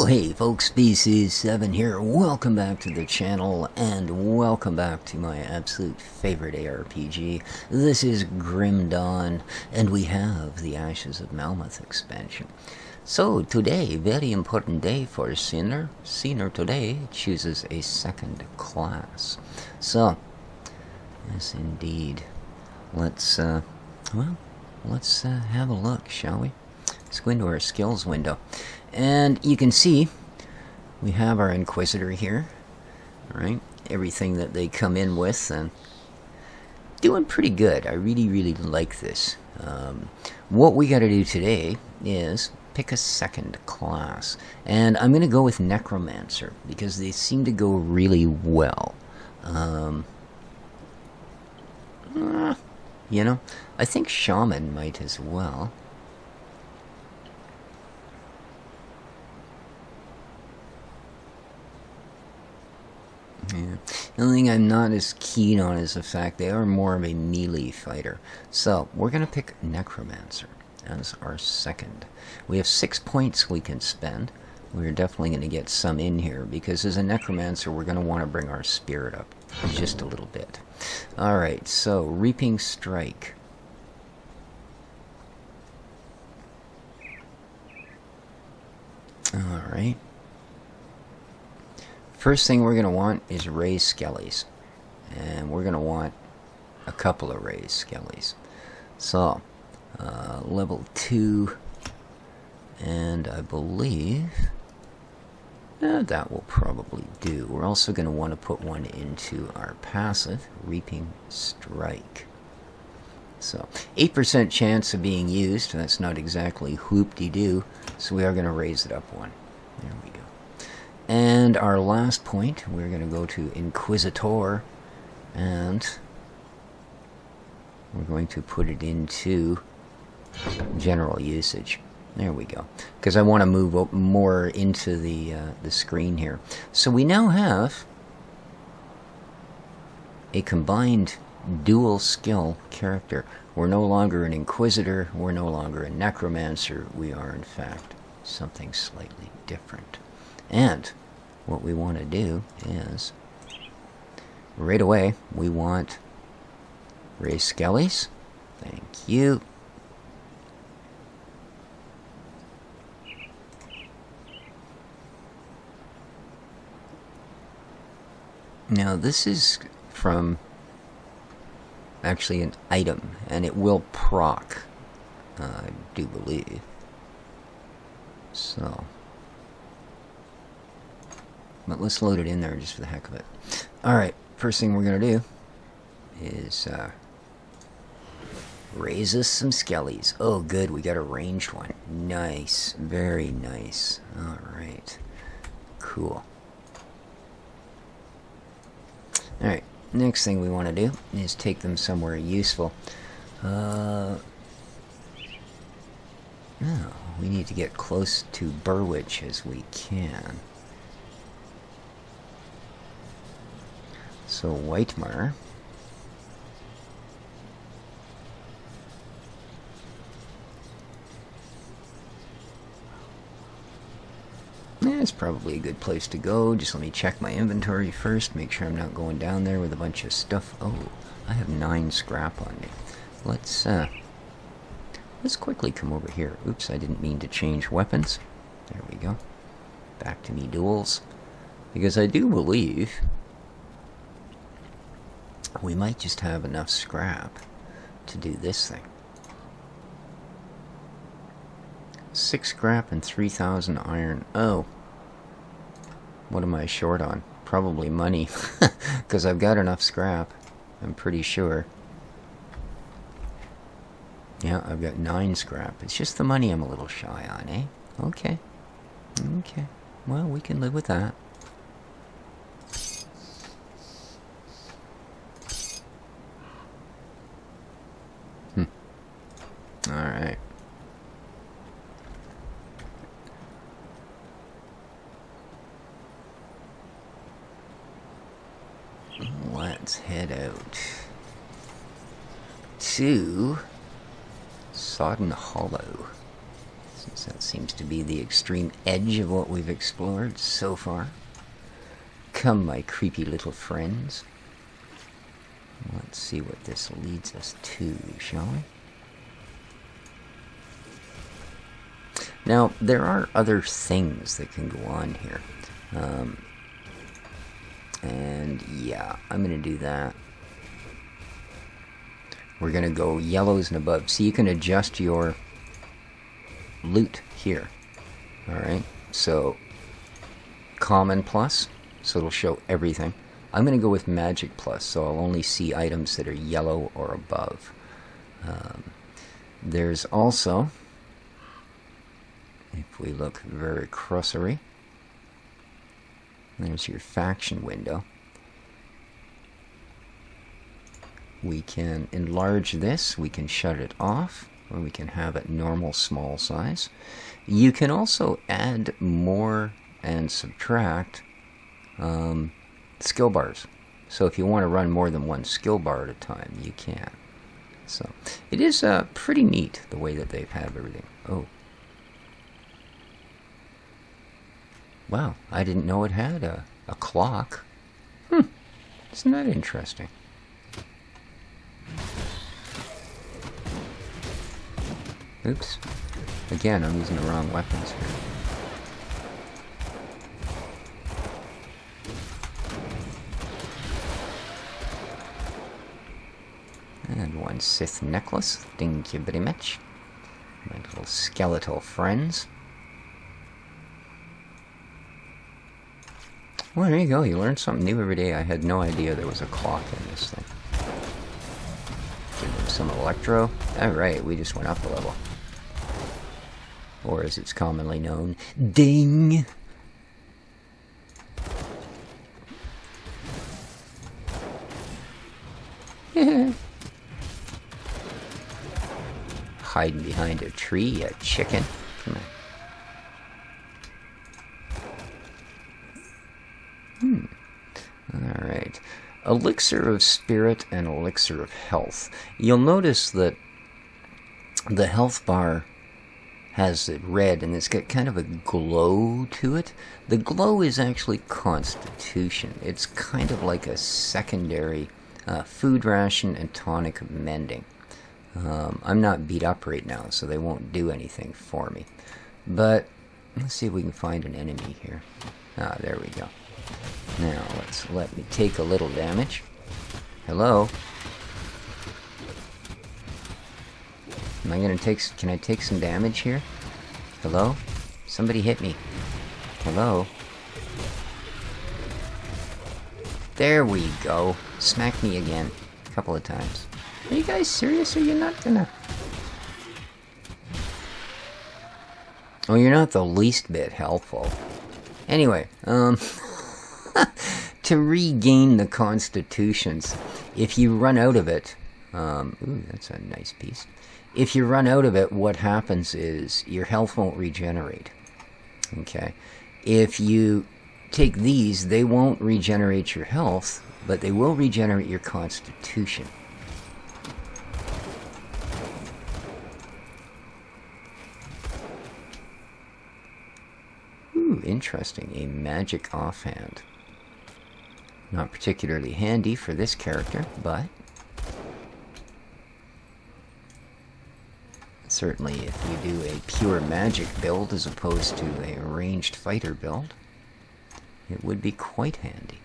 Well, hey folks, Species7 here. Welcome back to the channel, and welcome back to my absolute favorite ARPG. This is Grim Dawn, and we have the Ashes of Falmouth expansion. So today, very important day for Sinner. Sinner today chooses a second class. So, yes indeed. Let's have a look, shall we? Let's go into our skills window. And you can see we have our Inquisitor here, right? Everything that they come in with, and doing pretty good. I really like this. What we got to do today is pick a second class, and I'm going to go with Necromancer because they seem to go really well. You know, I think Shaman might as well. Yeah. The only thing I'm not as keen on is the fact they are more of a melee fighter. So, we're going to pick Necromancer as our second. We have 6 points we can spend. We're definitely going to get some in here, because as a Necromancer, we're going to want to bring our spirit up just a little bit. Alright, so, Reaping Strike. Alright. First thing we're going to want is raised skellies, and we're going to want a couple of raised skellies. So, level 2, and I believe that will probably do. We're also going to want to put one into our passive, Reaping Strike. So, 8% chance of being used. That's not exactly whoop-de-doo, so we are going to raise it up one. There we go. And our last point, we're going to go to Inquisitor, and we're going to put it into general usage. There we go. Because I want to move more into the screen here. So we now have a combined dual skill character. We're no longer an Inquisitor, we're no longer a Necromancer, we are in fact something slightly different. And what we want to do is, right away, we want raised skellies. Thank you. Now this is from actually an item, and it will proc, I do believe. So, but let's load it in there just for the heck of it. Alright, first thing we're going to do is raise us some skellies. Oh good, we got a ranged one. Nice, very nice. Alright, cool. Alright, next thing we want to do is take them somewhere useful. No, we need to get close to Burwich as we can. So, Whitemar. Yeah, it's probably a good place to go. Just let me check my inventory first, make sure I'm not going down there with a bunch of stuff. Oh, I have 9 scrap on me. Let's quickly come over here. Oops, I didn't mean to change weapons. There we go. Back to me duels. Because I do believe we might just have enough scrap to do this thing. 6 scrap and 3,000 iron. Oh. What am I short on? Probably money. Because I've got enough scrap. I'm pretty sure. Yeah, I've got 9 scrap. It's just the money I'm a little shy on, eh? Okay. Okay. Well, we can live with that. Alright. Let's head out to Sodden Hollow. since that seems to be the extreme edge of what we've explored so far. Come, my creepy little friends. Let's see what this leads us to, shall we? Now, there are other things that can go on here. And yeah, I'm going to do that. We're going to go yellows and above. So you can adjust your loot here. Alright, so common plus, so it'll show everything. I'm going to go with magic plus, so I'll only see items that are yellow or above. There's also, if we look very cursory, there's your faction window. We can enlarge this, we can shut it off, or we can have it normal small size. You can also add more and subtract skill bars. So if you want to run more than one skill bar at a time, you can. So it is pretty neat the way that they have everything. Oh. Wow, I didn't know it had a clock. Isn't that interesting? Oops. Again, I'm using the wrong weapons here. And one Sith necklace. Thank you very much. My little skeletal friends. Well, there you go. You learn something new every day. I had no idea there was a clock in this thing. Give them some electro. Alright, we just went up a level. Or as it's commonly known, ding! Hiding behind a tree, you chicken. Come on. Alright. Elixir of Spirit and Elixir of Health. You'll notice that the health bar has it red and it's got kind of a glow to it. The glow is actually constitution. It's kind of like a secondary food ration and tonic mending. I'm not beat up right now, so they won't do anything for me. But let's see if we can find an enemy here. Ah, there we go. Now let me take a little damage. Hello. Am I gonna take? Can I take some damage here? Hello? Somebody hit me. Hello? There we go. Smack me again. A couple of times. Are you guys serious? Or you're not gonna? Oh, you're not the least bit helpful. Anyway, to regain the constitutions, if you run out of it, ooh, that's a nice piece. If you run out of it, what happens is your health won't regenerate. Okay? If you take these, they won't regenerate your health, but they will regenerate your constitution. Ooh, interesting. A magic offhand. Not particularly handy for this character, but certainly if you do a pure magic build as opposed to a ranged fighter build, it would be quite handy.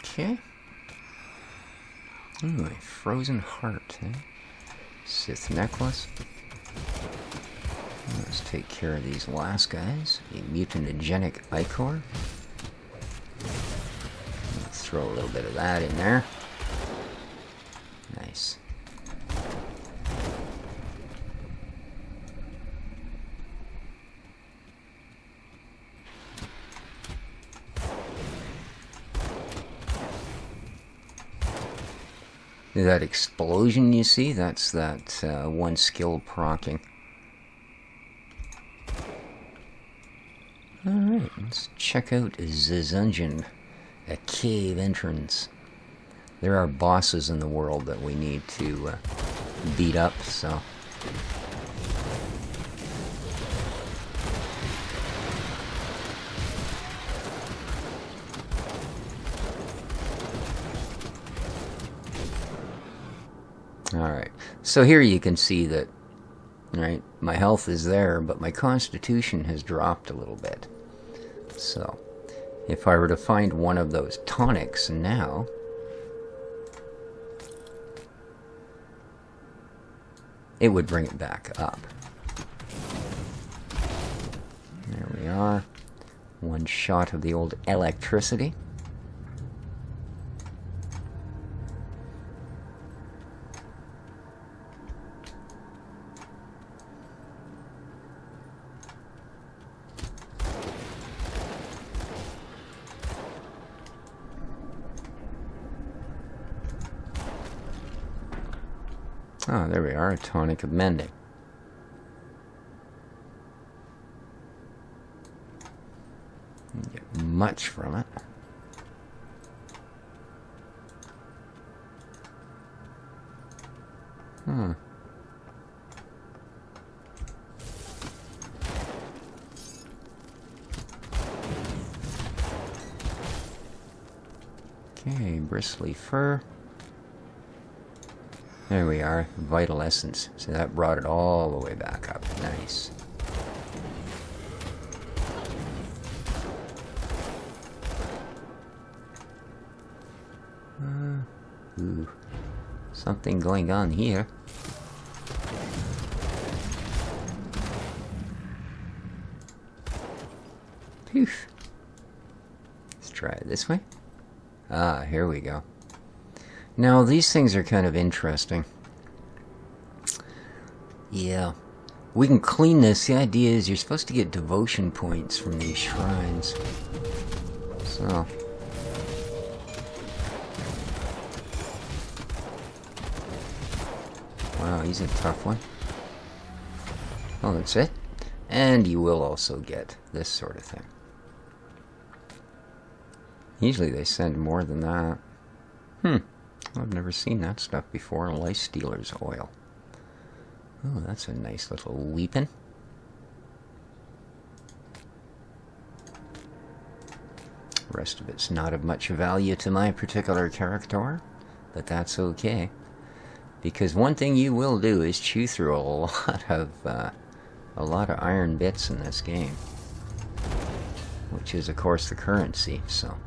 Okay. Ooh, a frozen heart, eh? Sith necklace. Let's take care of these last guys. A mutagenic ichor. Let's throw a little bit of that in there. Nice. That explosion you see, that's that one skill procking. Let's check out the dungeon. A cave entrance. There are bosses in the world that we need to beat up, so... Alright, so here you can see that, right, my health is there, but my constitution has dropped a little bit. So, if I were to find one of those tonics now, it would bring it back up. There we are. One shot of the old electricity. Oh, there we are, a tonic of mending. Didn't get much from it. Okay, bristly fur. There we are, vital essence. So that brought it all the way back up. Nice. Ooh, something going on here. Phew. Let's try it this way. Ah, here we go. Now, these things are kind of interesting. Yeah. We can clean this. The idea is you're supposed to get devotion points from these shrines. So. Wow, he's a tough one. Oh, that's it? And you will also get this sort of thing. Usually they send more than that. I've never seen that stuff before. Life Stealer's oil. Oh, that's a nice little weapon. The rest of it's not of much value to my particular character, but that's okay. Because one thing you will do is chew through a lot of iron bits in this game, which is, of course, the currency. So.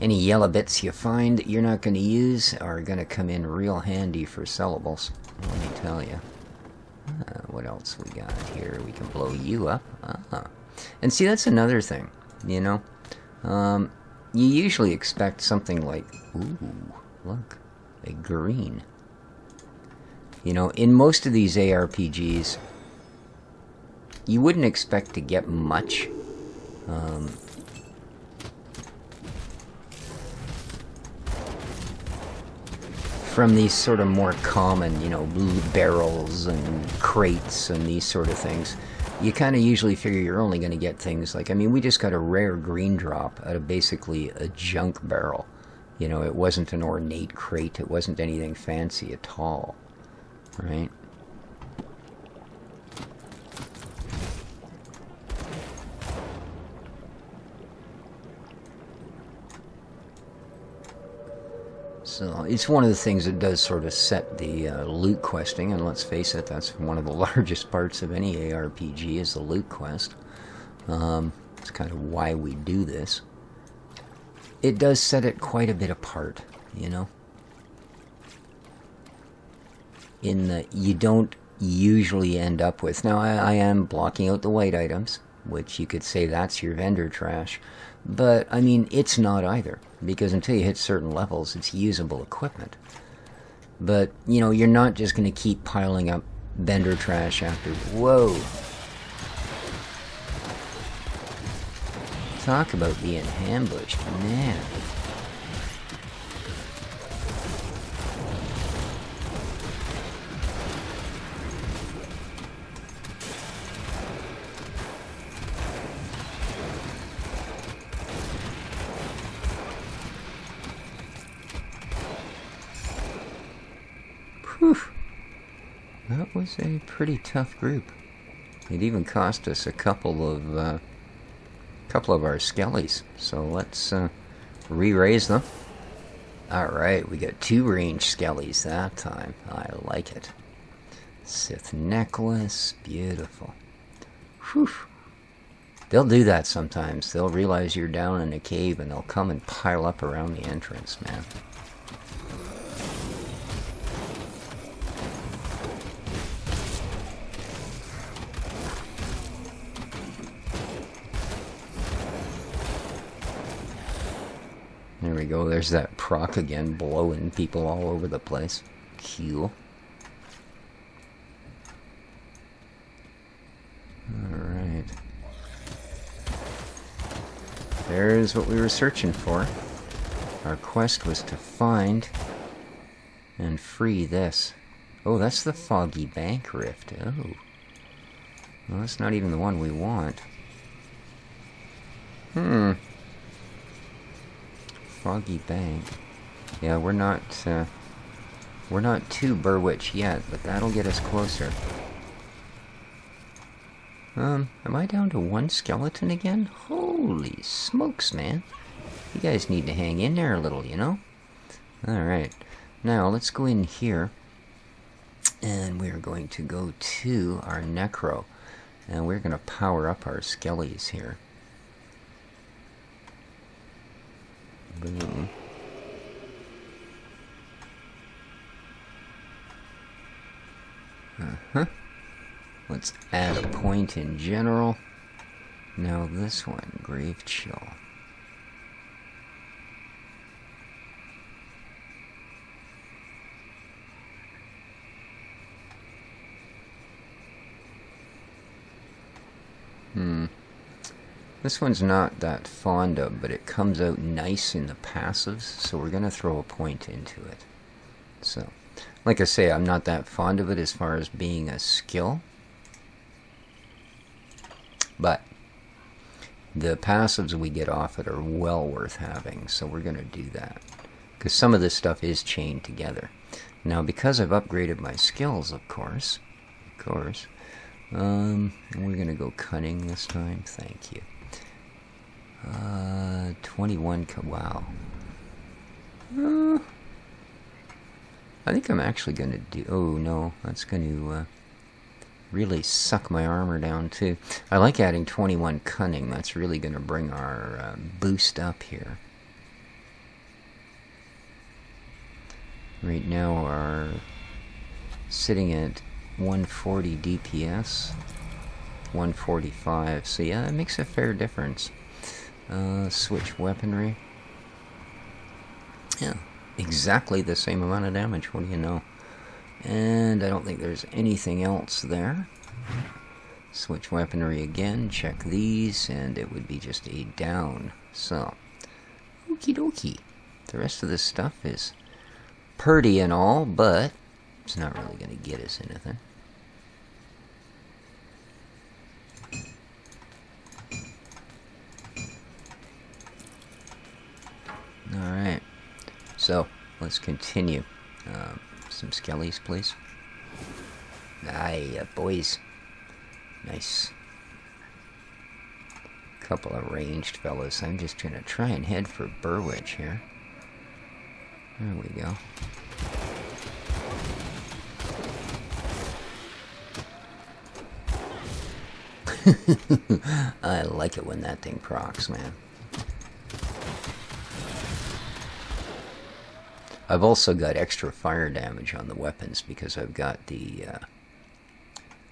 Any yellow bits you find that you're not going to use are going to come in real handy for sellables, let me tell you. What else we got here? We can blow you up. And see, that's another thing, you know. You usually expect something like, ooh, look, a green. You know, in most of these ARPGs, you wouldn't expect to get much. From these sort of more common, you know, blue barrels and crates and these sort of things. You kind of usually figure you're only going to get things like, I mean, we just got a rare green drop out of basically a junk barrel. You know, it wasn't an ornate crate, it wasn't anything fancy at all, right? So it's one of the things that does sort of set the loot questing, and let's face it, that's one of the largest parts of any ARPG is the loot quest. It's kind of why we do this. It does set it quite a bit apart, you know. In that you don't usually end up with... Now, I am blocking out the white items, which you could say that's your vendor trash. But, I mean, it's not either, because until you hit certain levels, it's usable equipment. But, you know, you're not just going to keep piling up vendor trash after... Whoa! Talk about being ambushed, man. Whew. That was a pretty tough group. It even cost us a couple of our skellies. So let's re-raise them. Alright, we got 2 ranged skellies that time. I like it. Sith necklace, beautiful. Whew. They'll do that sometimes. They'll realize you're down in a cave and they'll come and pile up around the entrance, man. There we go, there's that proc again, blowing people all over the place. Cool. Alright. There's what we were searching for. Our quest was to find and free this. Oh, that's the Foggy Bank Rift. Oh. Well, that's not even the one we want. Foggy Bank. Yeah, we're not to Burwitch yet, but that'll get us closer. Am I down to 1 skeleton again? Holy smokes, man. You guys need to hang in there a little, you know? Alright. Now, let's go in here. And we're going to go to our Necro. And we're going to power up our skellies here. Boom. Let's add a point in general. Now this one, Grave Chill. This one's not that fond of, but it comes out nice in the passives, so we're going to throw a point into it. So, like I say, I'm not that fond of it as far as being a skill. But the passives we get off it are well worth having, so we're going to do that. Because some of this stuff is chained together. Now, because I've upgraded my skills, of course, we're going to go cunning this time. Thank you. 21, wow. I think I'm actually going to do, oh no, that's going to really suck my armor down too. I like adding 21 cunning, that's really going to bring our boost up here. Right now our sitting at 140 DPS, 145, so yeah, it makes a fair difference. Switch weaponry. Yeah, exactly the same amount of damage, what do you know? And I don't think there's anything else there. Switch weaponry again, check these, and it would be just a down. So, okie dokie. The rest of this stuff is purty and all, but it's not really going to get us anything. Alright, so let's continue. Some skellies, please. Aye, boys. Nice. Couple of ranged fellas. I'm just going to try and head for Burwitch here. There we go. I like it when that thing procs, man. I've also got extra fire damage on the weapons because I've got the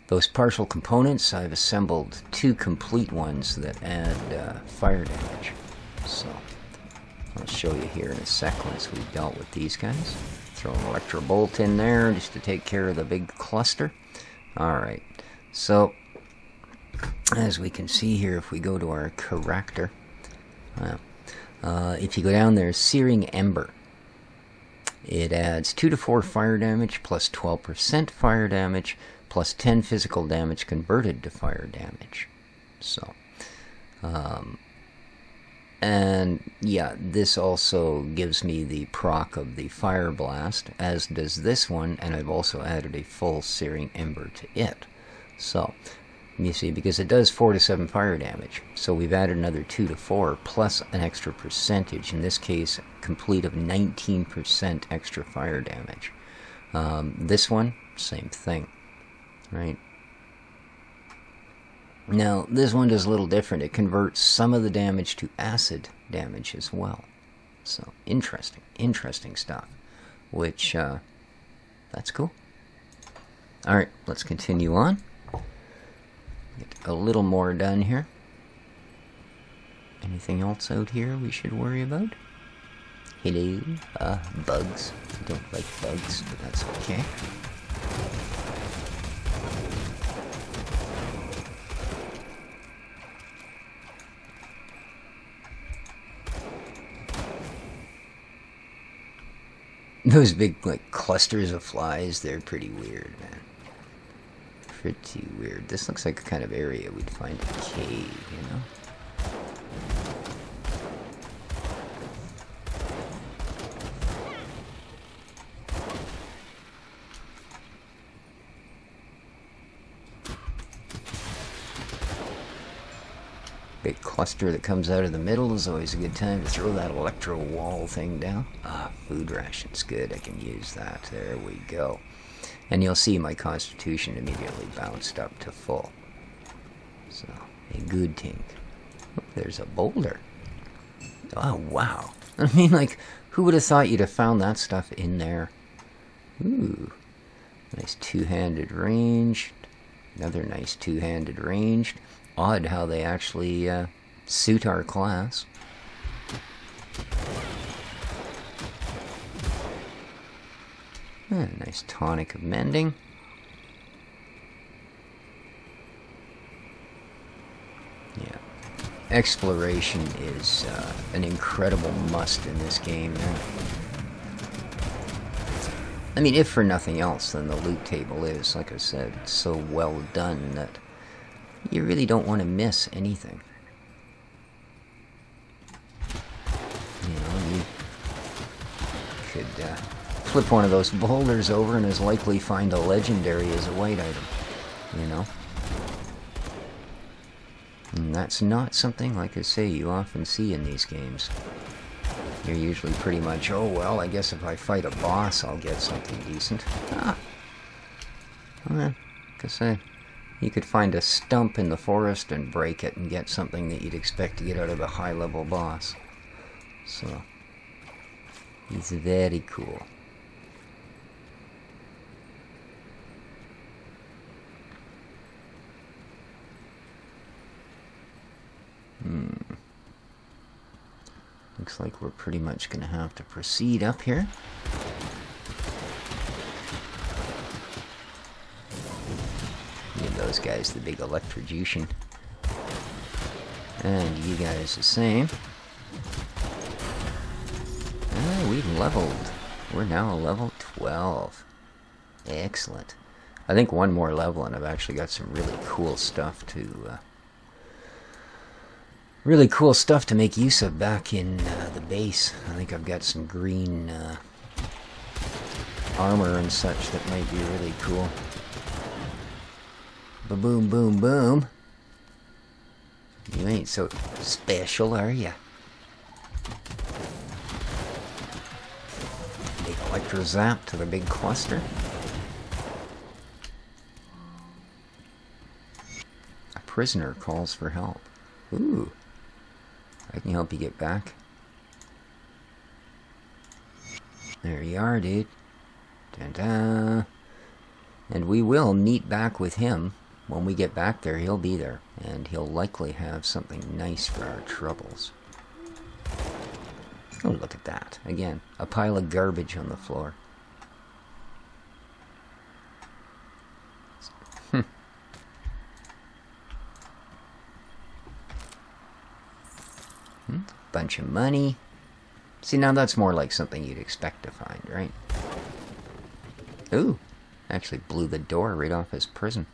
those partial components. I've assembled 2 complete ones that add fire damage. So I'll show you here in a sec once we've dealt with these guys. Throw an electro bolt in there just to take care of the big cluster. Alright, so as we can see here, if we go to our character, if you go down there, Searing Ember. It adds 2 to 4 fire damage, plus 12% fire damage, plus 10 physical damage converted to fire damage. So, And yeah, this also gives me the proc of the Fire Blast, as does this one, and I've also added a full Searing Ember to it. So, you see, because it does 4 to 7 fire damage, so we've added another 2 to 4, plus an extra percentage, in this case, complete of 19% extra fire damage. This one, same thing, right? Now, this one does a little different. It converts some of the damage to acid damage as well. So, interesting stuff. Which, that's cool. Alright, let's continue on. Get a little more done here. Anything else out here we should worry about? Hello? Bugs. I don't like bugs, but that's okay. Those big, like, clusters of flies, they're pretty weird, man. Pretty weird. This looks like a kind of area we'd find a cave, you know? Big cluster that comes out of the middle is always a good time to throw that electro wall thing down. Food rations, good, I can use that. There we go. And you'll see my constitution immediately bounced up to full. So, a good thing. Oh, there's a boulder. Oh, wow. I mean, like, who would have thought you'd have found that stuff in there? Ooh. Nice two-handed ranged. Another nice two-handed ranged. Odd how they actually suit our class. Nice tonic of mending. Yeah. Exploration is an incredible must in this game, man. I mean, if for nothing else, then the loot table is, like I said, so well done that you really don't want to miss anything. You know, you could flip one of those boulders over and as likely find a legendary as a white item, you know? And that's not something, like I say, you often see in these games. You're usually pretty much, oh well, I guess if I fight a boss, I'll get something decent. Well, like I say, you could find a stump in the forest and break it and get something that you'd expect to get out of a high-level boss. So, it's very cool. Looks like we're pretty much going to have to proceed up here. Give those guys the big electrocution. And you guys the same. We've leveled. We're now level 12. Excellent. I think one more level and I've actually got some really cool stuff to... make use of back in the base. I think I've got some green armor and such that might be really cool. Ba-boom, boom, boom. You ain't so special, are ya? Big electro zap to the big cluster. A prisoner calls for help. Ooh. I can help you get back. There you are, dude. Ta-da. And we will meet back with him. When we get back there, he'll be there. And he'll likely have something nice for our troubles. Oh, look at that. Again, a pile of garbage on the floor. Bunch of money. See, now that's more like something you'd expect to find, right? Ooh, actually blew the door right off his prison.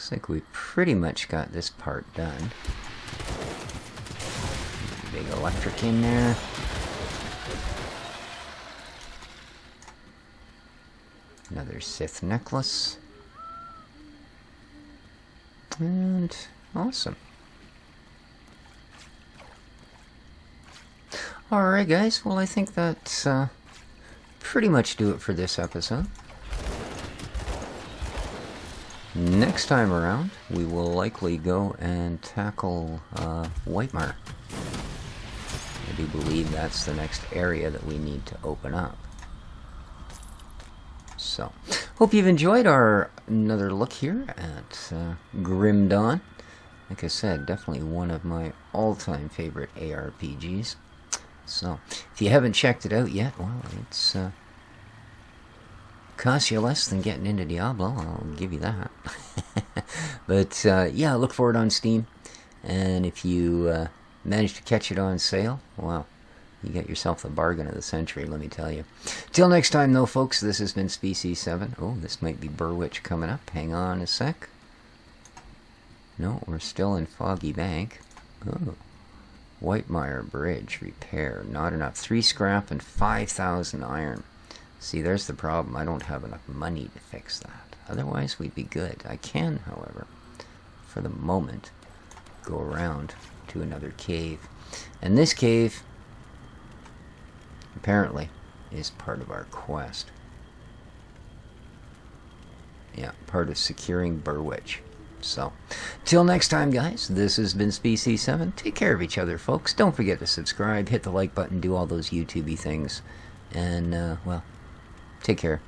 Looks like we pretty much got this part done. Big electric in there. Another Sith necklace. And awesome. Alright guys, well I think that's pretty much do it for this episode. Next time around, we will likely go and tackle Whitemire. I do believe that's the next area that we need to open up. So, hope you've enjoyed our another look here at Grim Dawn. Like I said, definitely one of my all-time favorite ARPGs. So, if you haven't checked it out yet, well, it's costs you less than getting into Diablo, I'll give you that. But yeah, look for it on Steam, and if you manage to catch it on sale, well, you get yourself the bargain of the century, let me tell you. Till next time though, folks, this has been Species 7. Oh, this might be Burwitch coming up. Hang on a sec. No, we're still in Foggy Bank. Oh. Whitemire Bridge repair. Not enough. 3 scrap and 5,000 iron. See, there's the problem. I don't have enough money to fix that. Otherwise, we'd be good. I can, however, for the moment, go around to another cave. And this cave, apparently, is part of our quest. Yeah, part of securing Burwitch. So, till next time, guys, this has been Species 7. Take care of each other, folks. Don't forget to subscribe, hit the like button, do all those YouTubey things. And, well, take care.